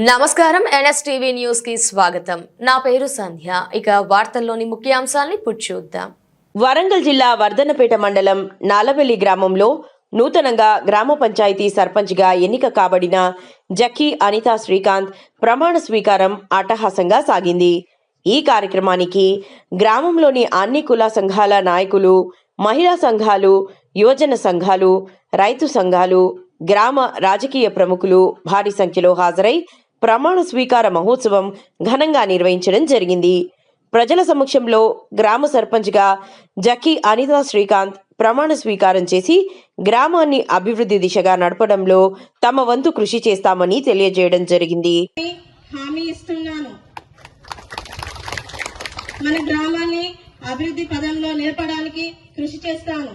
నమస్కారం NSTV news కి స్వాగతం. నా పేరు సంధ్య. ఇక వార్తల్లోని ముఖ్యాంశాలని చూద్దాం. వరంగల్ జిల్లా వర్ధన్నపేట మండలం నాలవెల్లి గ్రామంలో నూతనంగా గ్రామ పంచాయతీ సర్పంచ్గా ఎన్నిక కాబడిన జక్కీ అనితా శ్రీకాంత్ ప్రమాణ స్వీకారం అట్టహాసంగా సాగింది. ఈ కార్యక్రమానికి గ్రామంలోని అన్ని కుల సంఘాల నాయకులు, మహిళా సంఘాలు, యువజన సంఘాలు, రైతు సంఘాలు, గ్రామ రాజకీయ ప్రముఖులు భారీ సంఖ్యలో హాజరై ప్రమాణ స్వీకార మహోత్సవం ఘనంగా నిర్వహించడం జరిగింది. ప్రజల సమక్షంలో గ్రామ సర్పంచ్గా జక్కీ అనితా శ్రీకాంత్ ప్రమాణ స్వీకారం చేసి గ్రామాన్ని అభివృద్ధి దిశగా నడపడంలో తమ వంతు కృషి చేస్తామని తెలియజేయడం జరిగింది. హామీ ఇస్తున్నాను, మన గ్రామాన్ని అభివృద్ధి పదంలో నిలపడానికి కృషి చేస్తాను.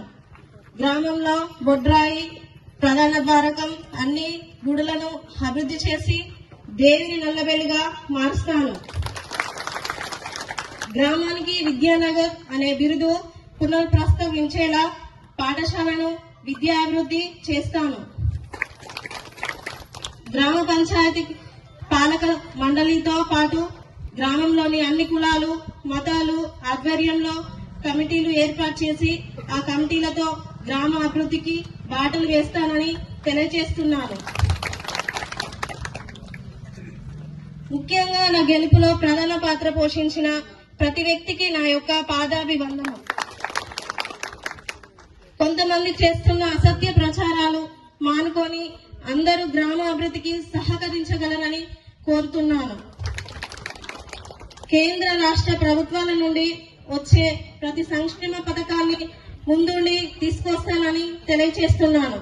గ్రామంలో బొడ్రాయి, ప్రధాన ద్వారకం అన్ని గుడులను అభివృద్ధి చేసి దేవిని నల్లబెల్లిగా మారుస్తాను. గ్రామానికి విద్యానగర్ అనే బిరుదు పునఃప్రస్తావించేలా పాఠశాలను విద్యా అభివృద్ధి చేస్తాను. గ్రామ పంచాయతీ పాలక మండలితో పాటు గ్రామంలోని అన్ని కులాలు, మతాలు ఆధ్వర్యంలో కమిటీలు ఏర్పాటు చేసి ఆ కమిటీలతో గ్రామ అభివృద్ధికి బాటలు వేస్తానని తెలియజేస్తున్నాను. ముఖ్యంగా నా గెలుపులో ప్రధాన పాత్ర పోషించిన ప్రతి వ్యక్తికి నా యొక్క పాదాభివందనం. కొంతమంది చేస్తున్న అసత్య ప్రచారాలు మానుకొని అందరూ గ్రామ అభివృద్ధికి సహకరించగలరని కోరుతున్నాను. కేంద్ర రాష్ట్ర ప్రభుత్వాల నుండి వచ్చే ప్రతి సంక్షేమ పథకాన్ని ముందుండి తీసుకొస్తానని తెలియజేస్తున్నాను.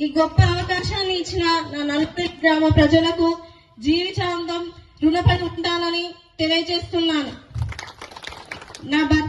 ఈ గొప్ప అవకాశాన్ని ఇచ్చిన నా నలుగురి గ్రామ ప్రజలకు జీవితాంతం రుణపడి ఉంటానని తెలియజేస్తున్నాను. నా భర్త